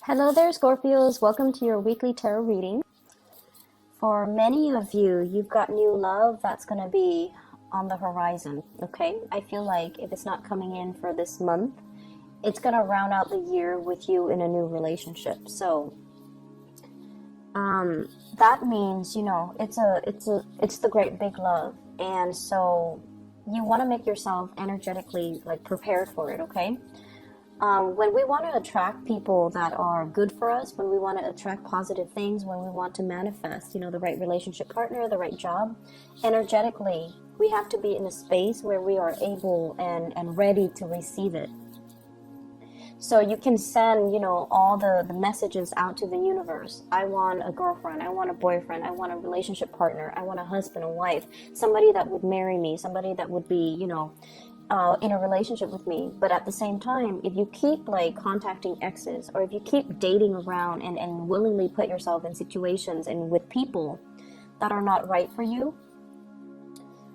Hello there, Scorpios. Welcome to your weekly tarot reading. For many of you, you've got new love that's going to be on the horizon, okay? I feel like if it's not coming in for this month, it's going to round out the year with you in a new relationship. So, that means, it's the great big love. And so you want to make yourself energetically like prepared for it, okay? When we want to attract people that are good for us, when we want to attract positive things, when we want to manifest, the right relationship partner, the right job, energetically, we have to be in a space where we are able and ready to receive it. So you can send, all the messages out to the universe. I want a girlfriend. I want a boyfriend. I want a relationship partner. I want a husband, a wife, somebody that would marry me, somebody that would be, in a relationship with me. But at the same time, if you keep like contacting exes, or if you keep dating around and willingly put yourself in situations and with people that are not right for you,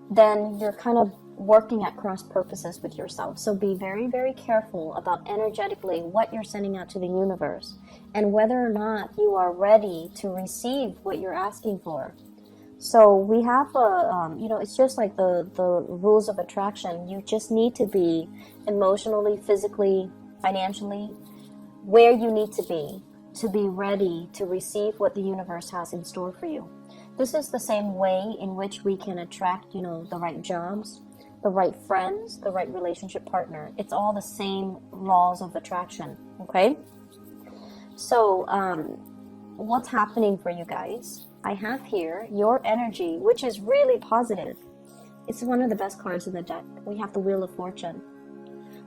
then you're kind of working at cross purposes with yourself. So be very, very careful about energetically what you're sending out to the universe and whether or not you are ready to receive what you're asking for. So we have it's just like the rules of attraction. You just need to be emotionally, physically, financially where you need to be ready to receive what the universe has in store for you. This is the same way in which we can attract, the right jobs, the right friends, the right relationship partner. It's all the same laws of attraction, okay? So, what's happening for you guys? I have here your energy, which is really positive. It's one of the best cards in the deck. We have the Wheel of Fortune.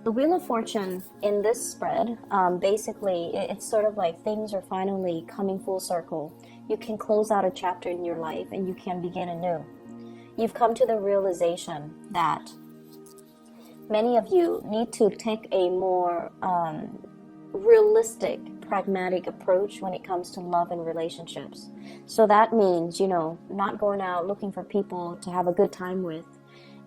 The Wheel of Fortune in this spread, basically, it's sort of like things are finally coming full circle. You can close out a chapter in your life and you can begin anew. You've come to the realization that many of you need to take a more realistic, pragmatic approach when it comes to love and relationships. So that means, not going out looking for people to have a good time with,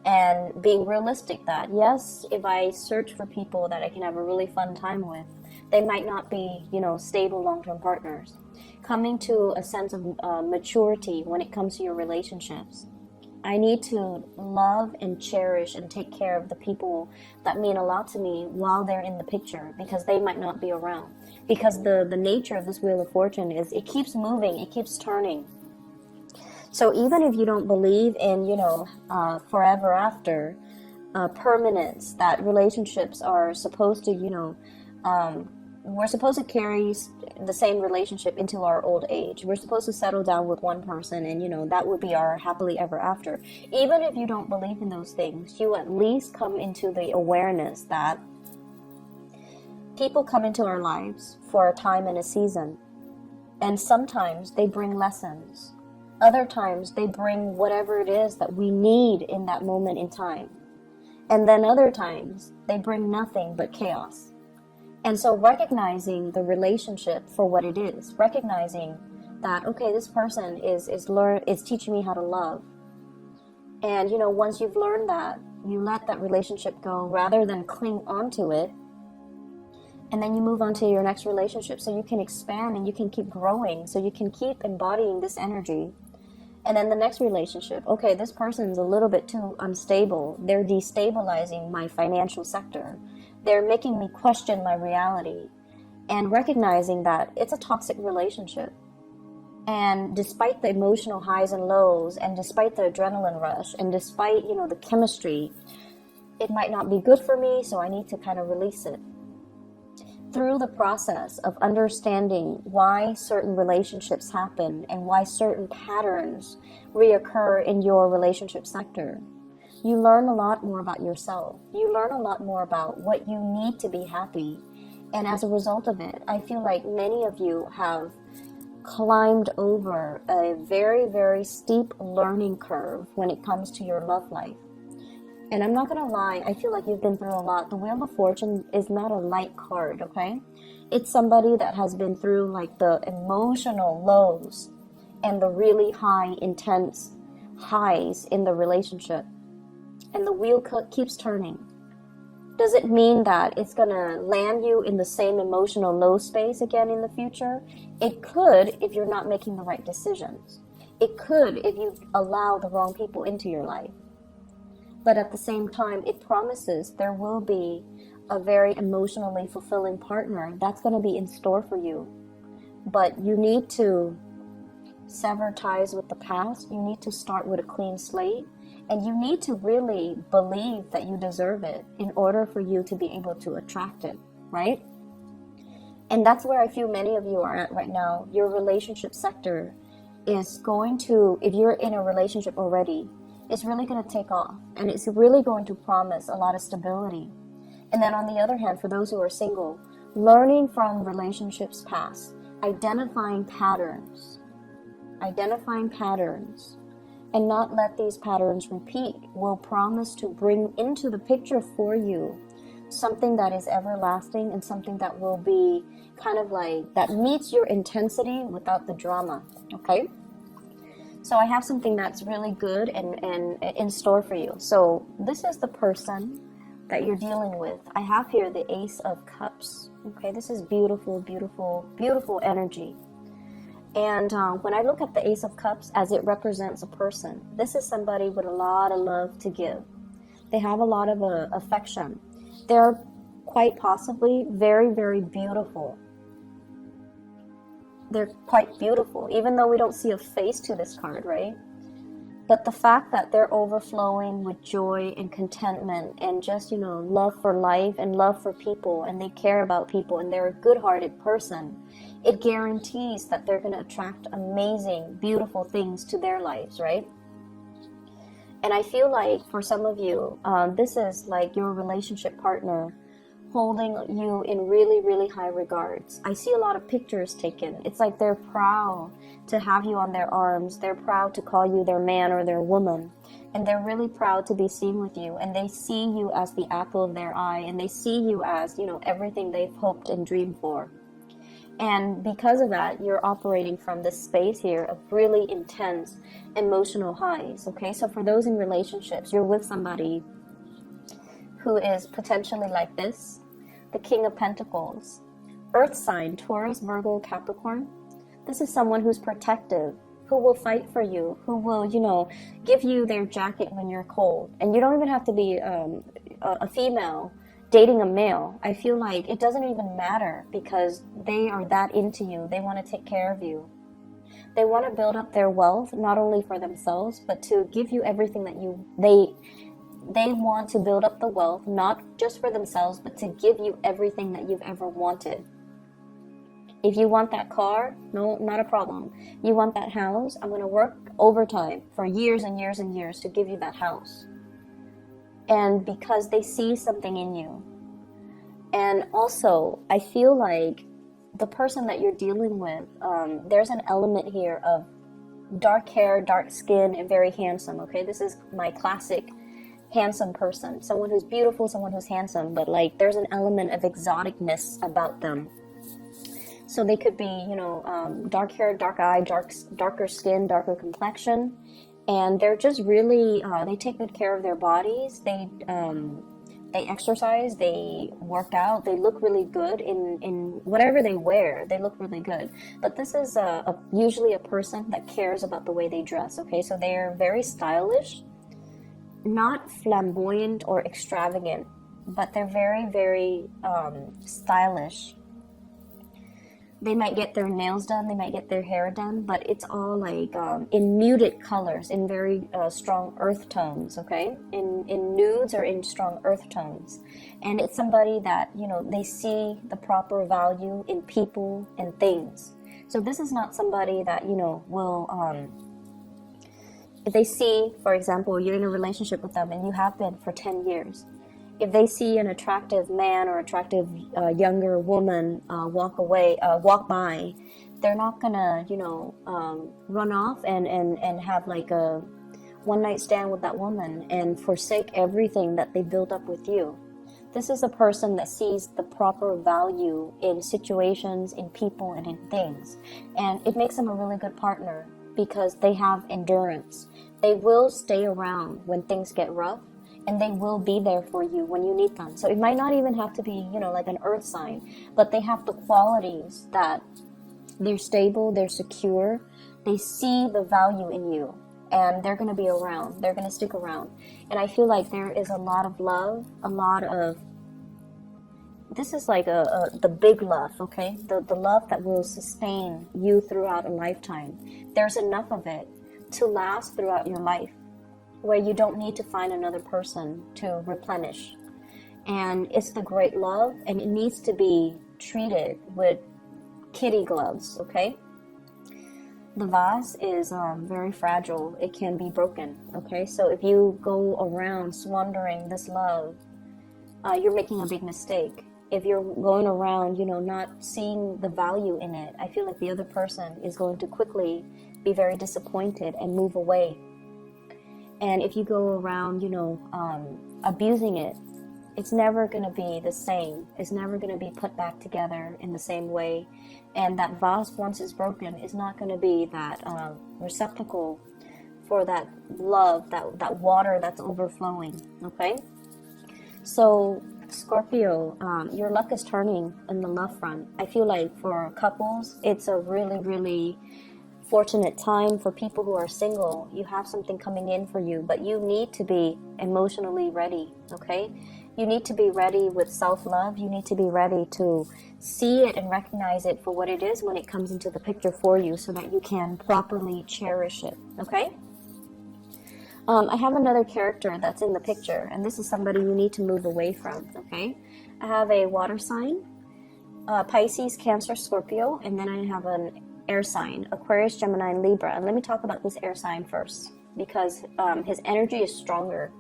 and being realistic that, yes, if I search for people that I can have a really fun time with, they might not be, stable long-term partners. Coming to a sense of maturity when it comes to your relationships. I need to love and cherish and take care of the people that mean a lot to me while they're in the picture, because they might not be around. Because the nature of this Wheel of Fortune is it keeps moving, it keeps turning. So even if you don't believe in, forever after, permanence, that relationships are supposed to, we're supposed to carry the same relationship into our old age. We're supposed to settle down with one person and, that would be our happily ever after. Even if you don't believe in those things, you at least come into the awareness that people come into our lives for a time and a season. And sometimes they bring lessons. Other times they bring whatever it is that we need in that moment in time. And then other times they bring nothing but chaos. And so recognizing the relationship for what it is, recognizing that, okay, this person is teaching me how to love. And, once you've learned that, you let that relationship go rather than cling onto it. And then you move on to your next relationship so you can expand and you can keep growing, so you can keep embodying this energy. And then the next relationship, okay, this person's a little bit too unstable. They're destabilizing my financial sector. They're making me question my reality, and recognizing that it's a toxic relationship. And despite the emotional highs and lows, and despite the adrenaline rush, and despite, the chemistry, it might not be good for me, so I need to kind of release it. Through the process of understanding why certain relationships happen and why certain patterns reoccur in your relationship sector, you learn a lot more about yourself. You learn a lot more about what you need to be happy. And as a result of it, I feel like many of you have climbed over a very, very steep learning curve when it comes to your love life. And I'm not going to lie, I feel like you've been through a lot. The Wheel of Fortune is not a light card, okay? It's somebody that has been through like the emotional lows and the really high, intense highs in the relationship. And the wheel keeps turning. Does it mean that it's going to land you in the same emotional low space again in the future? It could if you're not making the right decisions. It could if you allow the wrong people into your life. But at the same time, it promises there will be a very emotionally fulfilling partner that's going to be in store for you. But you need to sever ties with the past. You need to start with a clean slate. And you need to really believe that you deserve it in order for you to be able to attract it, right? And that's where I feel many of you are at right now. Your relationship sector is going to, if you're in a relationship already, it's really going to take off. And it's really going to promise a lot of stability. And then on the other hand, for those who are single, learning from relationships past, identifying patterns, and not let these patterns repeat will promise to bring into the picture for you something that is everlasting and something that will be kind of like, that meets your intensity without the drama, okay? So I have something that's really good and in store for you. So this is the person that you're dealing with. I have here the Ace of Cups, okay? This is beautiful, beautiful, beautiful energy. And when I look at the Ace of Cups as it represents a person, this is somebody with a lot of love to give. They have a lot of affection. They're quite possibly very, very beautiful. They're quite beautiful, even though we don't see a face to this card, right? But the fact that they're overflowing with joy and contentment and just, love for life and love for people, and they care about people, and they're a good-hearted person, it guarantees that they're going to attract amazing, beautiful things to their lives, right? And I feel like for some of you, this is like your relationship partner holding you in really, really high regards. I see a lot of pictures taken. It's like they're proud to have you on their arms. They're proud to call you their man or their woman. And they're really proud to be seen with you. And they see you as the apple of their eye. And they see you as, everything they've hoped and dreamed for. And because of that, you're operating from this space here of really intense emotional highs, okay? So for those in relationships, you're with somebody who is potentially like this, the King of Pentacles, Earth sign, Taurus, Virgo, Capricorn. This is someone who's protective, who will fight for you, who will, give you their jacket when you're cold. And you don't even have to be a female dating a male. I feel like it doesn't even matter because they are that into you. They want to take care of you. They want to build up their wealth, not only for themselves, but to give you everything that they want to build up the wealth, not just for themselves, but to give you everything that you've ever wanted. If you want that car, no, not a problem. You want that house, I'm going to work overtime for years and years and years to give you that house. And because they see something in you. And also, I feel like the person that you're dealing with, there's an element here of dark hair, dark skin, and very handsome, okay? This is my classic handsome person. Someone who's beautiful, someone who's handsome, but like there's an element of exoticness about them. So they could be, dark hair, dark eye, darker skin, darker complexion. And they're just really, they take good care of their bodies. They exercise, they work out, they look really good in whatever they wear. They look really good. But this is usually a person that cares about the way they dress, okay? So they are very stylish, not flamboyant or extravagant, but they're very, very stylish. They might get their nails done, they might get their hair done, but it's all like in muted colors, in very strong earth tones, okay? In nudes or in strong earth tones. And it's somebody that, they see the proper value in people and things. So this is not somebody that, will, if they see, for example, you're in a relationship with them and you have been for 10 years, if they see an attractive man or attractive younger woman walk by, they're not gonna, run off and have like a one-night stand with that woman and forsake everything that they built up with you. This is a person that sees the proper value in situations, in people, and in things. And it makes them a really good partner because they have endurance. They will stay around when things get rough. and they will be there for you when you need them. So it might not even have to be, you know, like an earth sign, but they have the qualities that they're stable, they're secure, they see the value in you, and they're going to be around, they're going to stick around. And I feel like there is a lot of love, a lot of, this is like the big love, okay? The love that will sustain you throughout a lifetime. There's enough of it to last throughout your life, where you don't need to find another person to replenish. And it's the great love, and it needs to be treated with kitty gloves, okay? The vase is very fragile. It can be broken, okay? So if you go around squandering this love, you're making a big mistake. If you're going around, you know, not seeing the value in it, I feel like the other person is going to quickly be very disappointed and move away. And if you go around, you know, abusing it, it's never going to be the same. It's never going to be put back together in the same way. And that vase, once it's broken, is not going to be that receptacle for that love, that water that's overflowing, okay? So Scorpio, your luck is turning in the love front. I feel like for couples, it's a really, really fortunate time. For people who are single, you have something coming in for you, but you need to be emotionally ready, okay? You need to be ready with self-love. You need to be ready to see it and recognize it for what it is when it comes into the picture for you, so that you can properly cherish it, okay? I have another character that's in the picture, and this is somebody you need to move away from, okay? I have a water sign, Pisces, Cancer, Scorpio, and then I have an air sign, Aquarius, Gemini, and Libra. And let me talk about this air sign first, because his energy is stronger.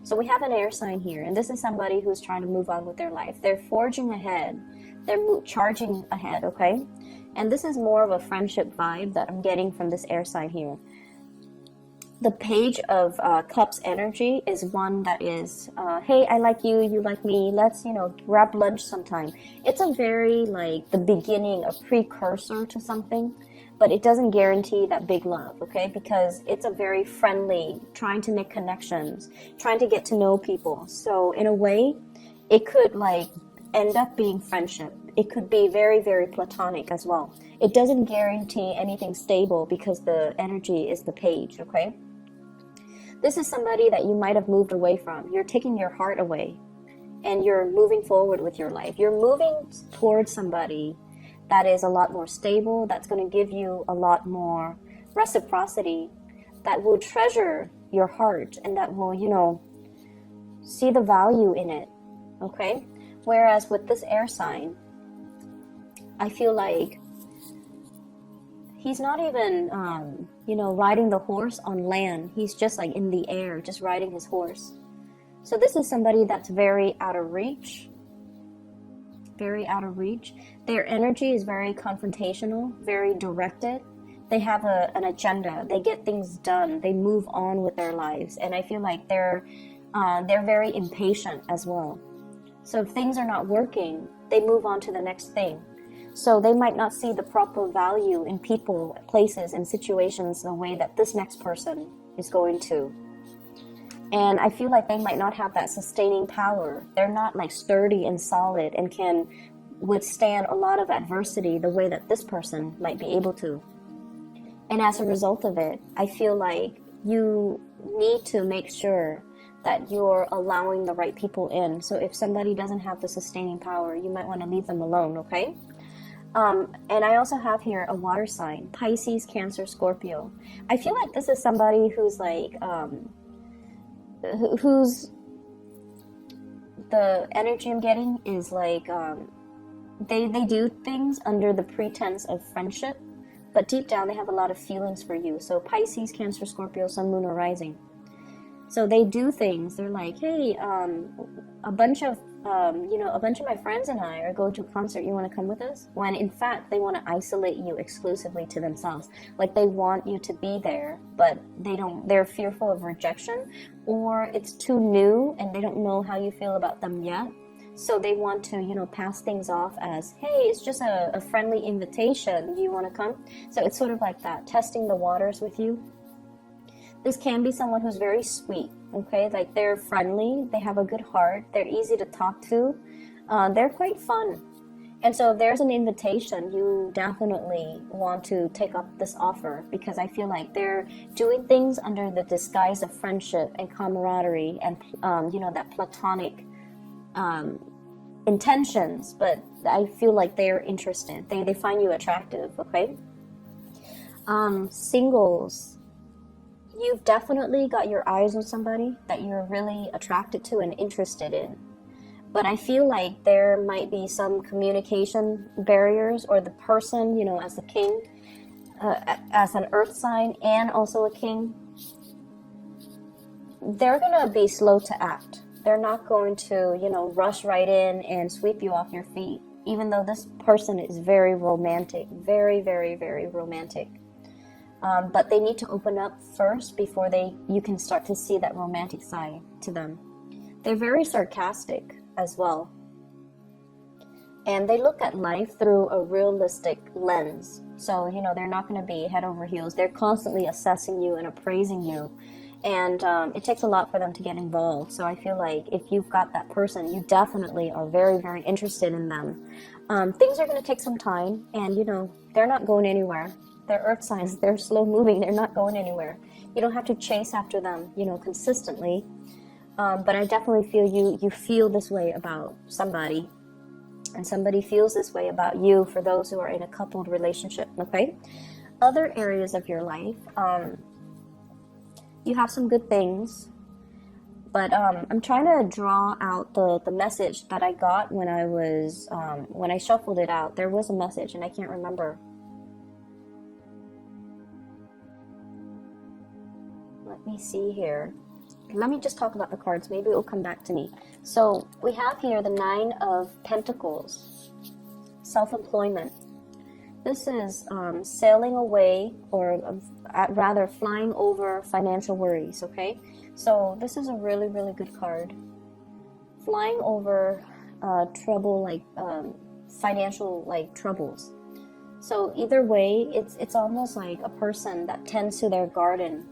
So we have an air sign here, and this is somebody who's trying to move on with their life. They're forging ahead. They're charging ahead, okay? And this is more of a friendship vibe that I'm getting from this air sign here. The Page of Cups energy is one that is, hey, I like you, you like me, let's, you know, grab lunch sometime. It's a very, like, the beginning, a precursor to something, but it doesn't guarantee that big love, okay? Because it's a very friendly, trying to make connections, trying to get to know people. So in a way, it could, like, end up being friendship. It could be very, very platonic as well. It doesn't guarantee anything stable because the energy is the Page, okay? This is somebody that you might have moved away from. You're taking your heart away, and you're moving forward with your life. You're moving towards somebody that is a lot more stable, that's going to give you a lot more reciprocity, that will treasure your heart, and that will, you know, see the value in it, okay? Whereas with this air sign, I feel like he's not even, you know, riding the horse on land. He's just like in the air, just riding his horse. So this is somebody that's very out of reach. Very out of reach. Their energy is very confrontational, very directed. They have an agenda. They get things done. They move on with their lives. And I feel like they're very impatient as well. So if things are not working, they move on to the next thing. So they might not see the proper value in people, places, and situations the way that this next person is going to. And I feel like they might not have that sustaining power. They're not like sturdy and solid and can withstand a lot of adversity the way that this person might be able to. And as a result of it, I feel like you need to make sure that you're allowing the right people in. So if somebody doesn't have the sustaining power, you might want to leave them alone, okay? And I also have here a water sign, Pisces, Cancer, Scorpio. I feel like this is somebody who's like, who's, the energy I'm getting is like, they do things under the pretense of friendship, but deep down they have a lot of feelings for you. So Pisces, Cancer, Scorpio, Sun, Moon, or Rising. So they do things. They're like, hey, a bunch of my friends and I are going to a concert. You want to come with us? When in fact, they want to isolate you exclusively to themselves. Like they want you to be there, but they're fearful of rejection, or it's too new and they don't know how you feel about them yet. So they want to, you know, pass things off as, hey, it's just a friendly invitation. Do you want to come? So it's sort of like that, testing the waters with you. This can be someone who's very sweet, okay? Like they're friendly, they have a good heart, they're easy to talk to, they're quite fun. And so if there's an invitation, you definitely want to take up this offer, because I feel like they're doing things under the disguise of friendship and camaraderie and, you know, that platonic intentions, but I feel like they're interested. They find you attractive, okay? Singles, you've definitely got your eyes on somebody that you're really attracted to and interested in. But I feel like there might be some communication barriers, or the person, you know, as the king, as an earth sign and also a king, they're going to be slow to act. They're not going to, you know, rush right in and sweep you off your feet, even though this person is very romantic, very, very, very romantic. But they need to open up first before you can start to see that romantic side to them. They're very sarcastic as well. And they look at life through a realistic lens. So, you know, they're not going to be head over heels. They're constantly assessing you and appraising you. And it takes a lot for them to get involved. So I feel like if you've got that person, you definitely are very, very interested in them. Things are going to take some time. And, you know, they're not going anywhere. They're earth signs. They're slow moving. They're not going anywhere. You don't have to chase after them, you know, consistently. But I definitely feel you feel this way about somebody, and somebody feels this way about you, for those who are in a coupled relationship, okay? Other areas of your life, you have some good things, but I'm trying to draw out the message that I got when I was, when I shuffled it out. There was a message, and I can't remember. Let me see here. Let me just talk about the cards. Maybe it will come back to me. So we have here the Nine of Pentacles, self-employment. This is sailing away, or rather flying over financial worries, okay? So this is a really, really good card. Flying over trouble, like financial like troubles. So either way, it's almost like a person that tends to their garden.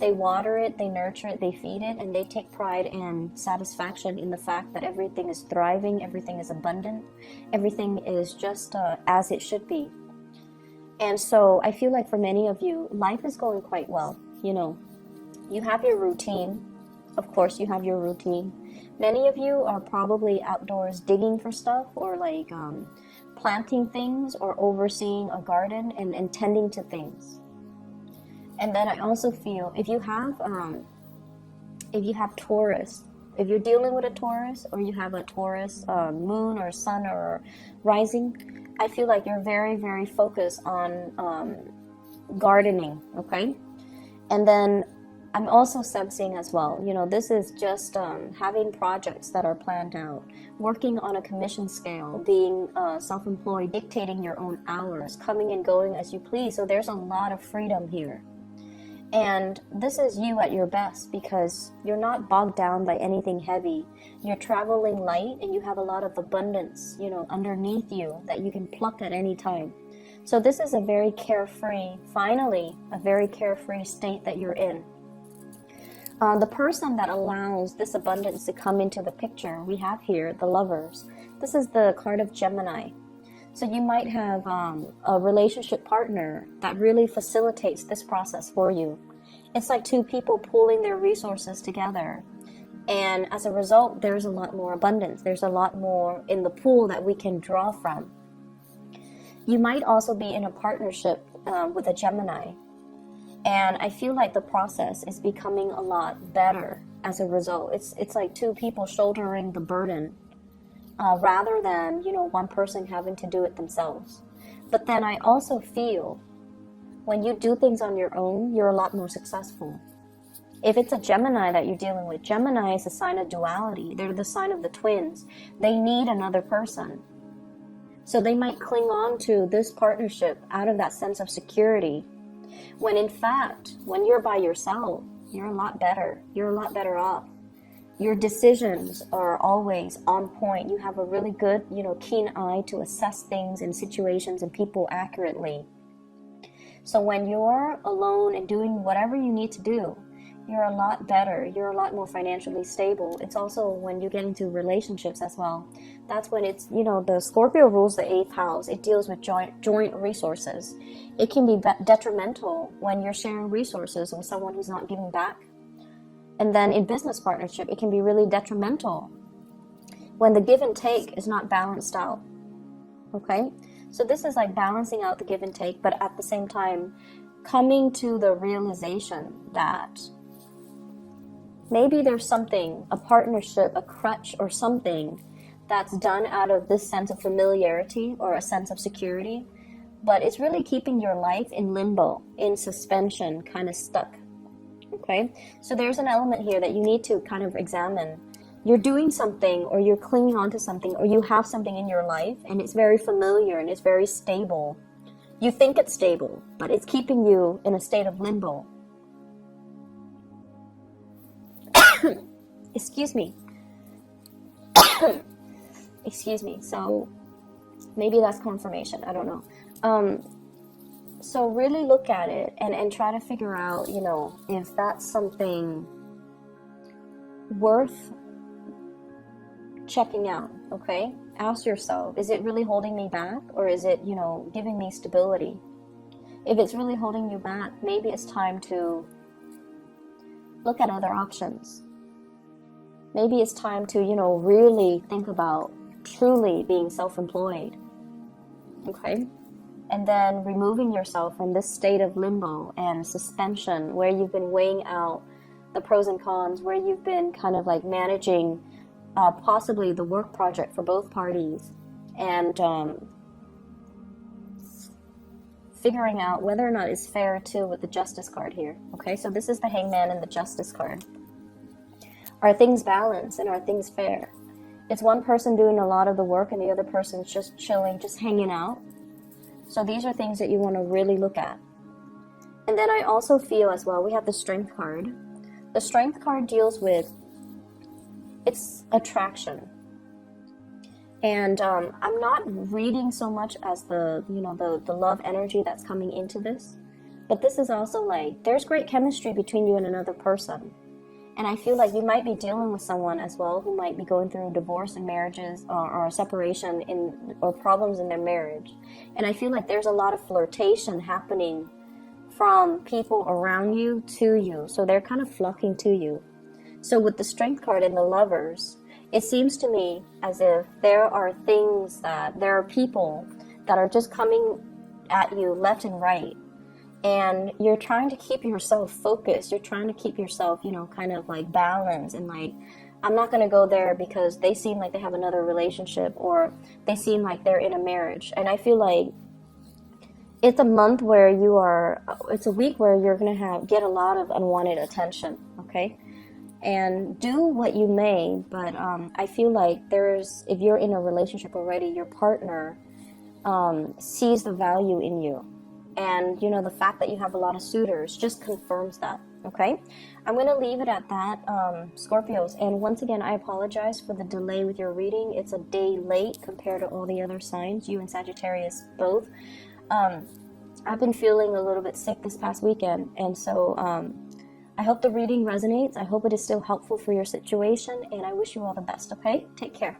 They water it, they nurture it, they feed it, and they take pride and satisfaction in the fact that everything is thriving, everything is abundant, everything is just as it should be. And so I feel like for many of you, life is going quite well. You know, you have your routine. Of course, you have your routine. Many of you are probably outdoors digging for stuff, or like planting things, or overseeing a garden and tending to things. And then I also feel if you have Taurus, if you're dealing with a Taurus, or you have a Taurus moon or sun or rising, I feel like you're very, very focused on gardening, okay? And then I'm also sensing as well, you know, this is just having projects that are planned out, working on a commission scale, being self-employed, dictating your own hours, coming and going as you please. So there's a lot of freedom here. And this is you at your best, because you're not bogged down by anything heavy. You're traveling light, and you have a lot of abundance, you know, underneath you that you can pluck at any time. So this is a very carefree, finally, a very carefree state that you're in. The person that allows this abundance to come into the picture, we have here the Lovers. This is the card of Gemini. So you might have a relationship partner that really facilitates this process for you. It's like two people pooling their resources together. And as a result, there's a lot more abundance. There's a lot more in the pool that we can draw from. You might also be in a partnership with a Gemini. And I feel like the process is becoming a lot better as a result. It's like two people shouldering the burden. Rather than, you know, one person having to do it themselves. But then I also feel when you do things on your own, you're a lot more successful. If it's a Gemini that you're dealing with, Gemini is a sign of duality. They're the sign of the twins. They need another person. So they might cling on to this partnership out of that sense of security. When in fact, when you're by yourself, you're a lot better. You're a lot better off. Your decisions are always on point. You have a really good, you know, keen eye to assess things and situations and people accurately. So when you're alone and doing whatever you need to do, You're a lot better. You're a lot more financially stable. It's also when you get into relationships as well. That's when it's, you know, the Scorpio rules the 8th house. It deals with joint resources. It can be detrimental when you're sharing resources with someone who's not giving back. And then in business partnership, it can be really detrimental when the give and take is not balanced out. Okay? So this is like balancing out the give and take, but at the same time, coming to the realization that maybe there's something, a partnership, a crutch or something that's done out of this sense of familiarity or a sense of security, but it's really keeping your life in limbo, in suspension, kind of stuck. Okay? So there's an element here that you need to kind of examine. You're doing something, or you're clinging onto something, or you have something in your life and it's very familiar and it's very stable. You think it's stable, but it's keeping you in a state of limbo. Excuse me. Excuse me. So maybe that's confirmation. I don't know. So really look at it and try to figure out, you know, if that's something worth checking out. Okay? Ask yourself, is it really holding me back, or is it, you know, giving me stability? If it's really holding you back, maybe it's time to look at other options. Maybe it's time to, you know, really think about truly being self-employed. Okay? And then removing yourself from this state of limbo and suspension where you've been weighing out the pros and cons, where you've been kind of like managing possibly the work project for both parties, and figuring out whether or not it's fair too with the Justice card here. Okay, so this is the Hangman and the Justice card. Are things balanced and are things fair? It's one person doing a lot of the work and the other person's just chilling, just hanging out. So these are things that you want to really look at. And then I also feel as well, we have the Strength card. The Strength card deals with, it's attraction. And I'm not reading so much as the, you know, the love energy that's coming into this. But this is also like, there's great chemistry between you and another person. And I feel like you might be dealing with someone as well who might be going through divorce and marriages or a separation or problems in their marriage. And I feel like there's a lot of flirtation happening from people around you to you. So they're kind of flocking to you. So with the Strength card and the Lovers, it seems to me as if there are people that are just coming at you left and right. And you're trying to keep yourself focused. You're trying to keep yourself, you know, kind of like balanced and like, I'm not going to go there because they seem like they have another relationship or they seem like they're in a marriage. And I feel like it's a month where it's a week where you're going to get a lot of unwanted attention, okay? And do what you may, but I feel like if you're in a relationship already, your partner sees the value in you. And, you know, the fact that you have a lot of suitors just confirms that, okay? I'm going to leave it at that, Scorpios. And once again, I apologize for the delay with your reading. It's a day late compared to all the other signs, you and Sagittarius both. I've been feeling a little bit sick this past weekend. And so I hope the reading resonates. I hope it is still helpful for your situation. And I wish you all the best, okay? Take care.